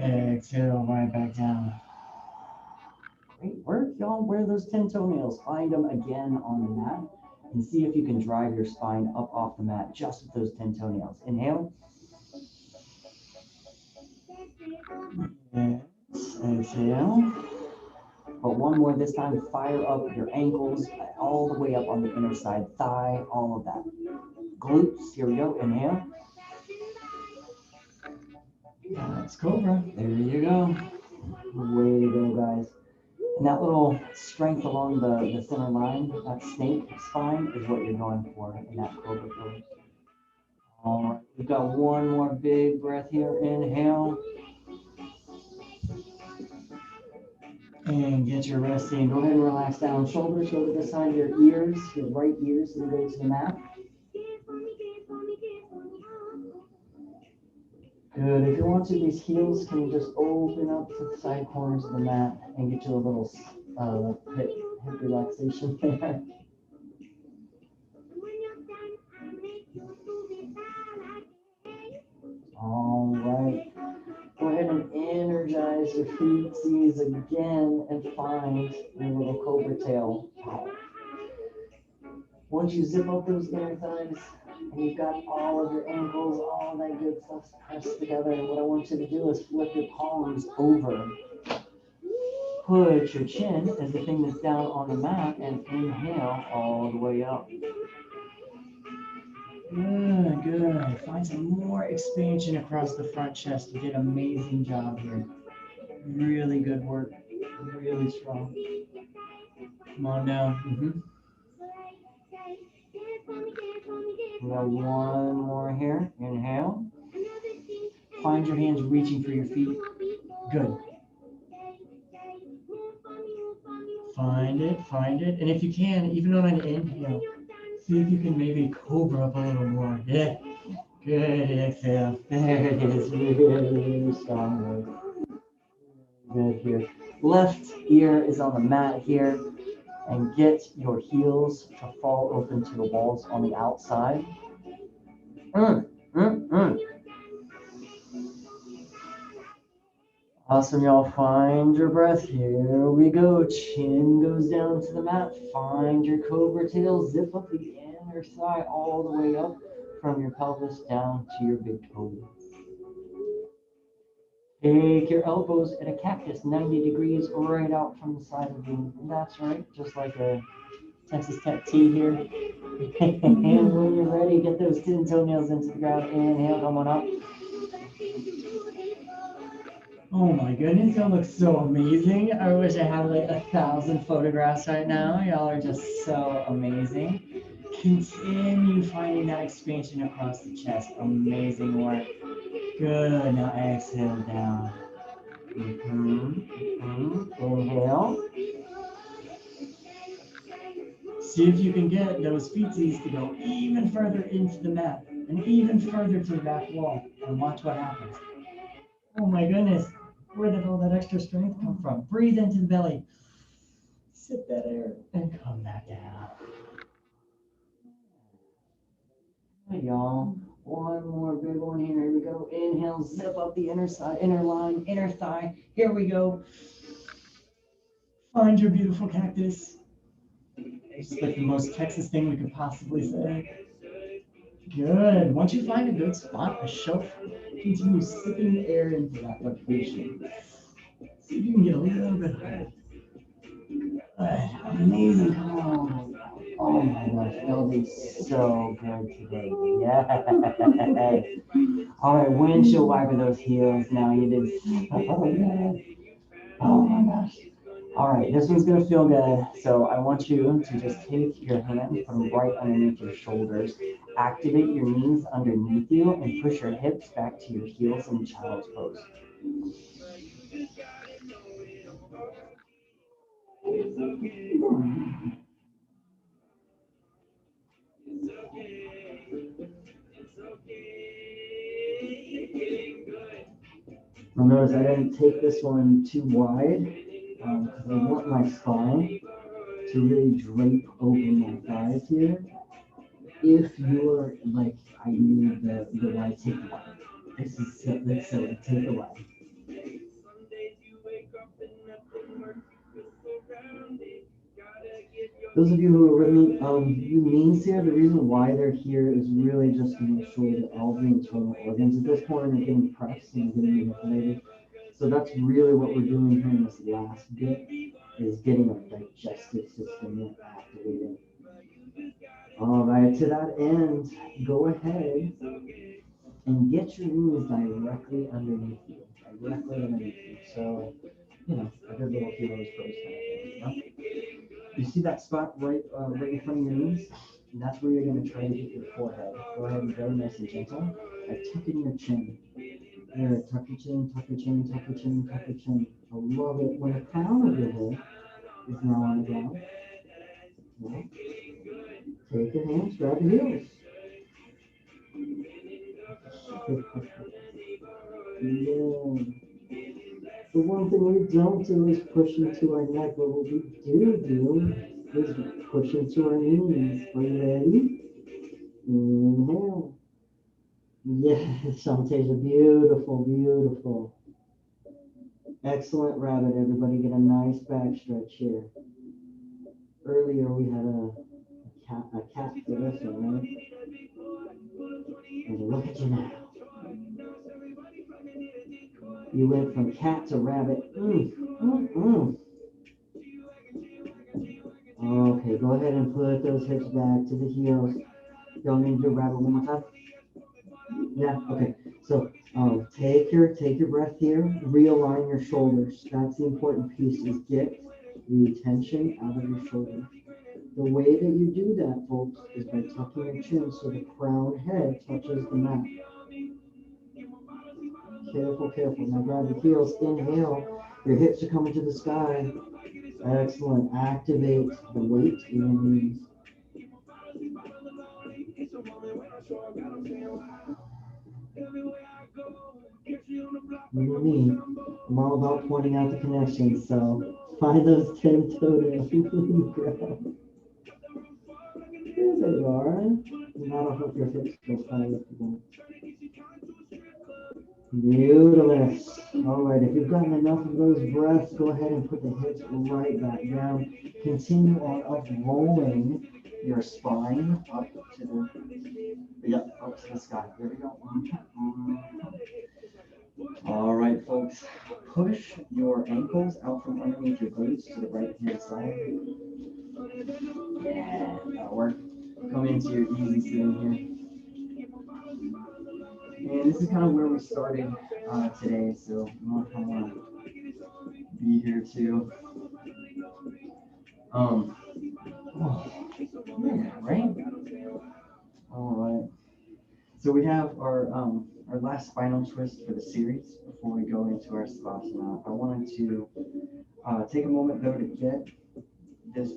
Exhale, right back down. Great work, y'all. Where are those 10 toenails? Find them again on the mat and see if you can drive your spine up off the mat just with those 10 toenails. Inhale. Yes. Exhale. But one more this time. Fire up your ankles all the way up on the inner side, thigh, all of that. Glutes. Here we go. Inhale. That's Cobra. There you go. Way to go, guys. And that little strength along the center line, that snake spine, is what you're going for in that Cobra pose. All right, we've got one more big breath here. Inhale. And get your rest in. Go ahead and relax down. Shoulders go to the side of your ears, your right ears, and go to the mat. Good. If you want to, these heels can just open up to the side corners of the mat and get you a little hip relaxation there. All right. Go ahead and energize your feetsies again and find your little cobra tail. Once you zip up those inner thighs and you've got all of your ankles, all of that good stuff pressed together, what I want you to do is flip your palms over. Put your chin as the thing that's down on the mat and inhale all the way up. Good, good. Find some more expansion across the front chest. You did an amazing job here. Really good work. Really strong. Come on down. We got one more here. Inhale. Find your hands reaching for your feet. Good. Find it, find it. And if you can, even on an inhale, see if you can maybe cobra up a little more. Yeah. Good. Exhale. There it is. Really strong. Good here. Left ear is on the mat here. And get your heels to fall open to the walls on the outside. Awesome, y'all. Find your breath. Here we go. Chin goes down to the mat. Find your cobra tail. Zip up the inner thigh all the way up from your pelvis down to your big toe. Take your elbows at a cactus, 90 degrees right out from the side of you. That's right, just like a Texas Tech T here. And when you're ready, get those 10 toenails into the ground. Inhale, come on up. Oh my goodness, that looks so amazing. I wish I had like 1,000 photographs right now. Y'all are just so amazing. Continue finding that expansion across the chest. Amazing work. Good. Now exhale down. Inhale. See if you can get those feetsies to go even further into the mat and even further to the back wall. And watch what happens. Oh my goodness. Where did all that extra strength come from? Breathe into the belly. Sip that air and come back down. Hey, y'all. One more big one here. Here we go. Inhale, zip up the inner side, inner line, inner thigh. Here we go. Find your beautiful cactus. It's like the most Texas thing we could possibly say. Good. Once you find a good spot, a shelf, continue sipping the air into that location. See if you can get a little bit higher. Amazing. Oh my gosh, you'll be so good today. Yes. All right, windshield wiper those heels. Now you did so good. Oh my gosh. All right, this one's gonna feel good. So I want you to just take your hands, put them right underneath your shoulders. Activate your knees underneath you and push your hips back to your heels in child's pose. Now notice I didn't take this one too wide because I want my spine to really drape over my thighs here. If you're like, I need the wide, take the wide. This is that's silly, take the wide. Those of you who are you knees here, the reason why they're here is really just to make sure that all the internal organs at this point are getting pressed and getting manipulated. So that's really what we're doing here in this last bit, is getting a digestive system activated. All right, to that end, go ahead and get your knees directly underneath you, So, a good little hero's pose kind of thing, You see that spot right in front of your knees? And that's where you're going to try to hit your forehead. Go ahead and very nice and gentle by tucking your chin. There, tuck your chin, tuck your chin, tuck your chin, tuck your chin. I love it. When the crown of your head is now on the ground, take your hands, grab your heels. Yeah. The one thing we don't do is push into our neck, but what we do is push into our knees. Are you ready? Inhale. Yes, Shantasia, beautiful, beautiful. Excellent rabbit, everybody. Get a nice back stretch here. Earlier we had a cat for this one, right? And look at you now. You went from cat to rabbit. Okay, go ahead and put those hips back to the heels. Y'all need to do rabbit one more time? Yeah, okay. So take your breath here, realign your shoulders. That's the important piece, is get the tension out of your shoulders. The way that you do that, folks, is by tucking your chin so the crown head touches the mat. Careful, careful. Now grab the heels, inhale. Your hips are coming to the sky. Excellent. Activate the weight in your knees. You know me, I'm all about pointing out the connections, so find those 10 toenails. There they are. Now I hope your hips go fine with them. Beautiful. All right, if you've gotten enough of those breaths, go ahead and put the hips right back down. Continue on up rolling your spine up to the sky. There we go. All right, folks. Push your ankles out from underneath your boots to the right hand side. Yeah, that'll work. Come into your easy sitting here. And this is kind of where we started today, so I want to be here too. Yeah, right? All right. So we have our last spinal twist for the series before we go into our Savasana. I wanted to take a moment though to get this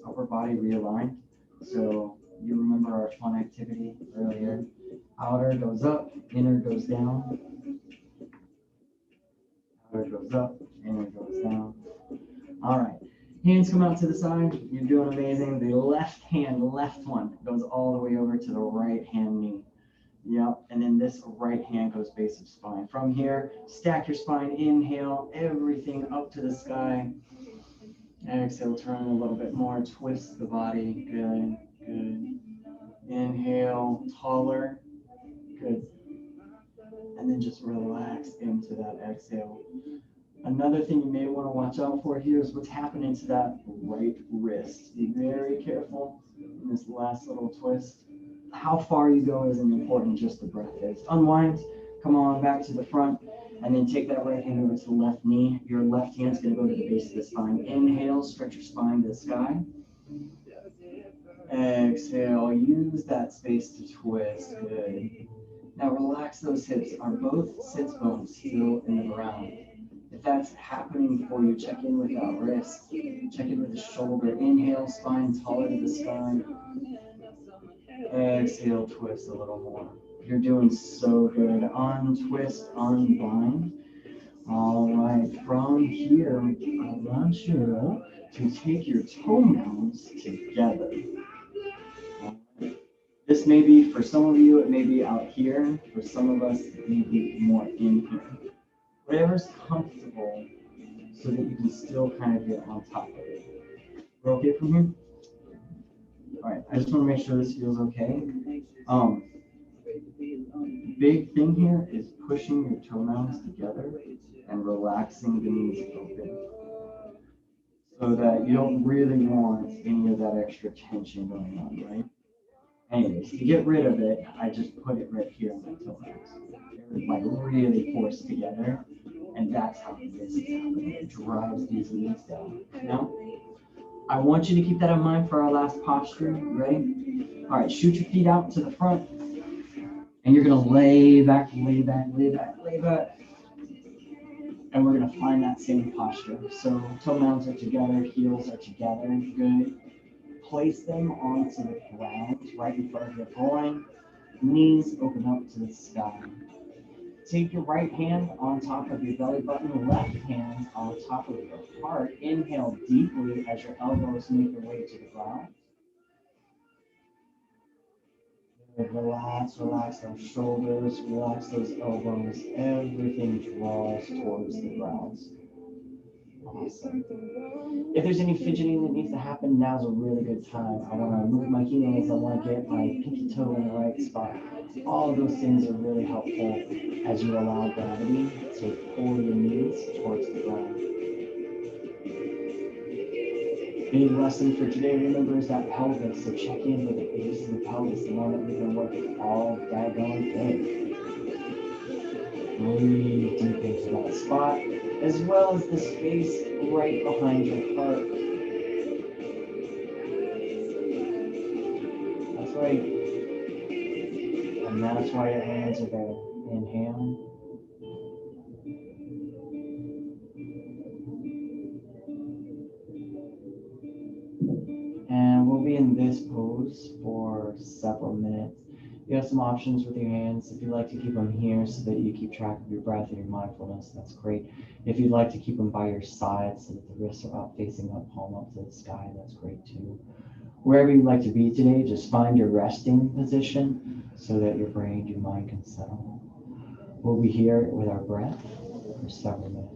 upper body realigned. So you remember our fun activity earlier. Outer goes up, inner goes down. Outer goes up, inner goes down. All right. Hands come out to the side. You're doing amazing. The left one, goes all the way over to the right hand knee. Yep. And then this right hand goes base of spine. From here, stack your spine. Inhale, everything up to the sky. Exhale, turn a little bit more. Twist the body. Good, good. Inhale, taller. Good. And then just relax into that exhale. Another thing you may want to watch out for here is what's happening to that right wrist. Be very careful in this last little twist. How far you go isn't important, just the breath is. Unwind, come on back to the front. And then take that right hand over to the left knee. Your left hand's gonna go to the base of the spine. Inhale, stretch your spine to the sky. Exhale, use that space to twist. Good. Now relax those hips. Are both sits bones still in the ground? If that's happening for you, check in with that wrist. Check in with the shoulder. Inhale, spine taller to the sky. Exhale, twist a little more. You're doing so good. Untwist, unbind. All right, from here, I want you to take your toenails together. This may be, for some of you, it may be out here. For some of us, it may be more in here. Whatever's comfortable so that you can still kind of get on top of it. We're okay from here? All right, I just want to make sure this feels okay. Big thing here is pushing your toenails together and relaxing the knees open so that you don't really want any of that extra tension going on, right? Anyways, to get rid of it, I just put it right here on my toenails. They're like really forced together, and that's how this is happening. It drives these knees down. Now, I want you to keep that in mind for our last posture. You ready? All right, shoot your feet out to the front, and you're gonna lay back, lay back, lay back, lay back. And we're gonna find that same posture. So toenails are together, heels are together, good. Place them onto the ground right in front of your groin. Knees open up to the sky. Take your right hand on top of your belly button, left hand on top of your heart. Inhale deeply as your elbows make their way to the ground. Relax, relax those shoulders, relax those elbows. Everything draws towards the ground. Awesome. If there's any fidgeting that needs to happen, now's a really good time. I want to move my heels. I want to get my pinky toe in the right spot. All of those things are really helpful as you allow gravity to pull your knees towards the ground. Big lesson for today, remember, is that pelvis. So check in with the base of the pelvis, the one that we've been working all daggone day. Breathe deep into that spot, as well as the space right behind your heart. That's right. And that's why your hands are there. Inhale. And we'll be in this pose for several minutes. You have some options with your hands. If you'd like to keep them here so that you keep track of your breath and your mindfulness, that's great. If you'd like to keep them by your side so that the wrists are up, facing up, palm up to the sky, that's great too. Wherever you'd like to be today, just find your resting position so that your brain, your mind can settle. We'll be here with our breath for several minutes.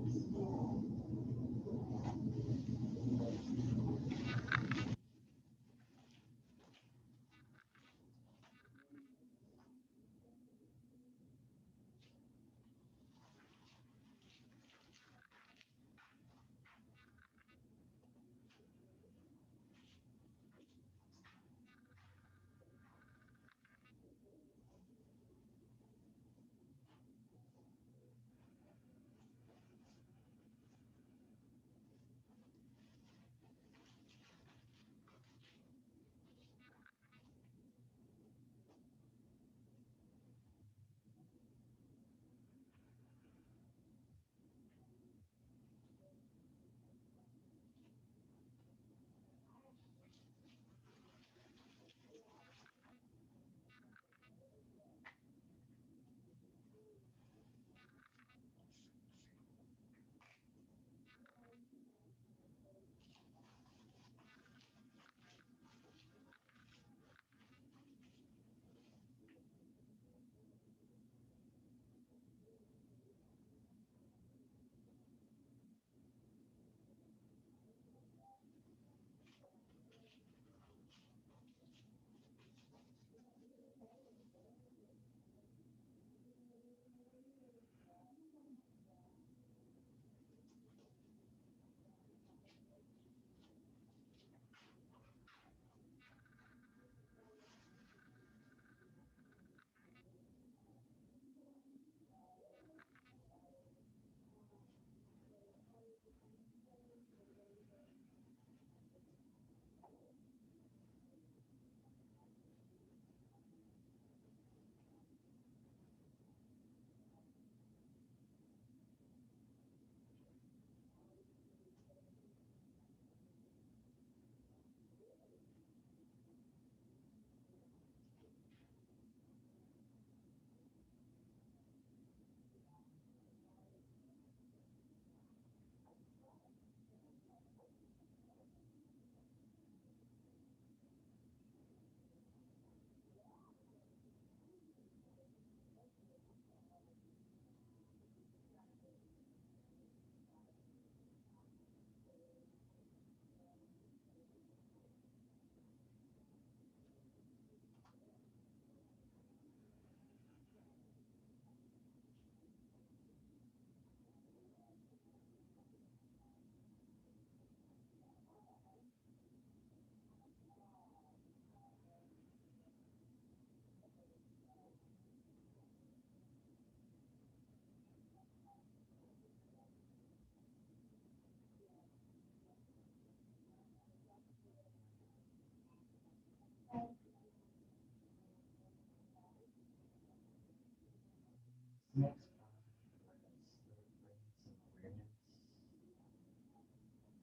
next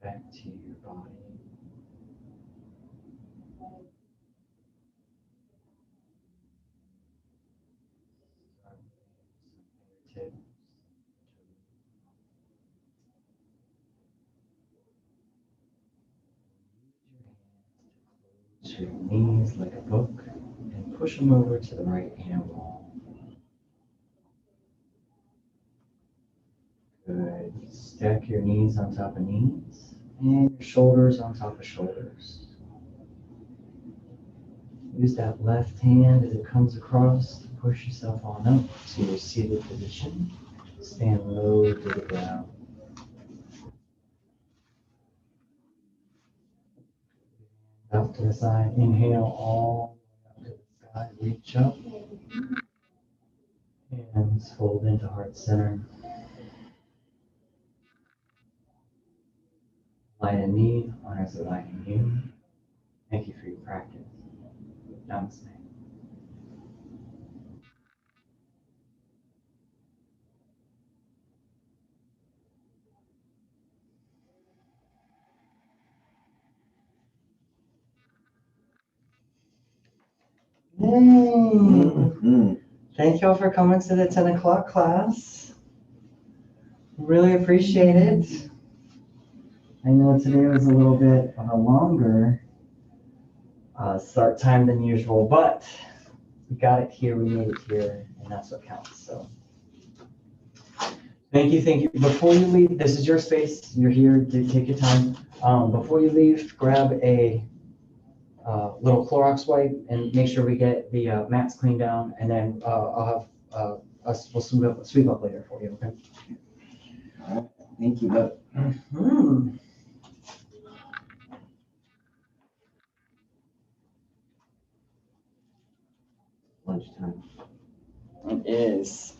back to your body. To your knees like a book and push them over to the right hand wall. Good. Stack your knees on top of knees and your shoulders on top of shoulders. Use that left hand as it comes across to push yourself on up to your seated position. Stand low to the ground. Out to the side. Inhale all the way up to the sky. Reach up. Hands fold into heart center. Light in me honors the light in you. Thank you for your practice. Namaste. Yay! Thank you all for coming to the 10 o'clock class. Really appreciate it. I know today was a little bit of a longer start time than usual, but we got it here, we made it here, and that's what counts. So thank you, thank you. Before you leave, this is your space. You're here to take your time. Before you leave, grab a little Clorox wipe and make sure we get the mats cleaned down, and then I'll have we'll sweep up later for you, okay? All right. Thank you, bud. Mm-hmm. Lunchtime. It is.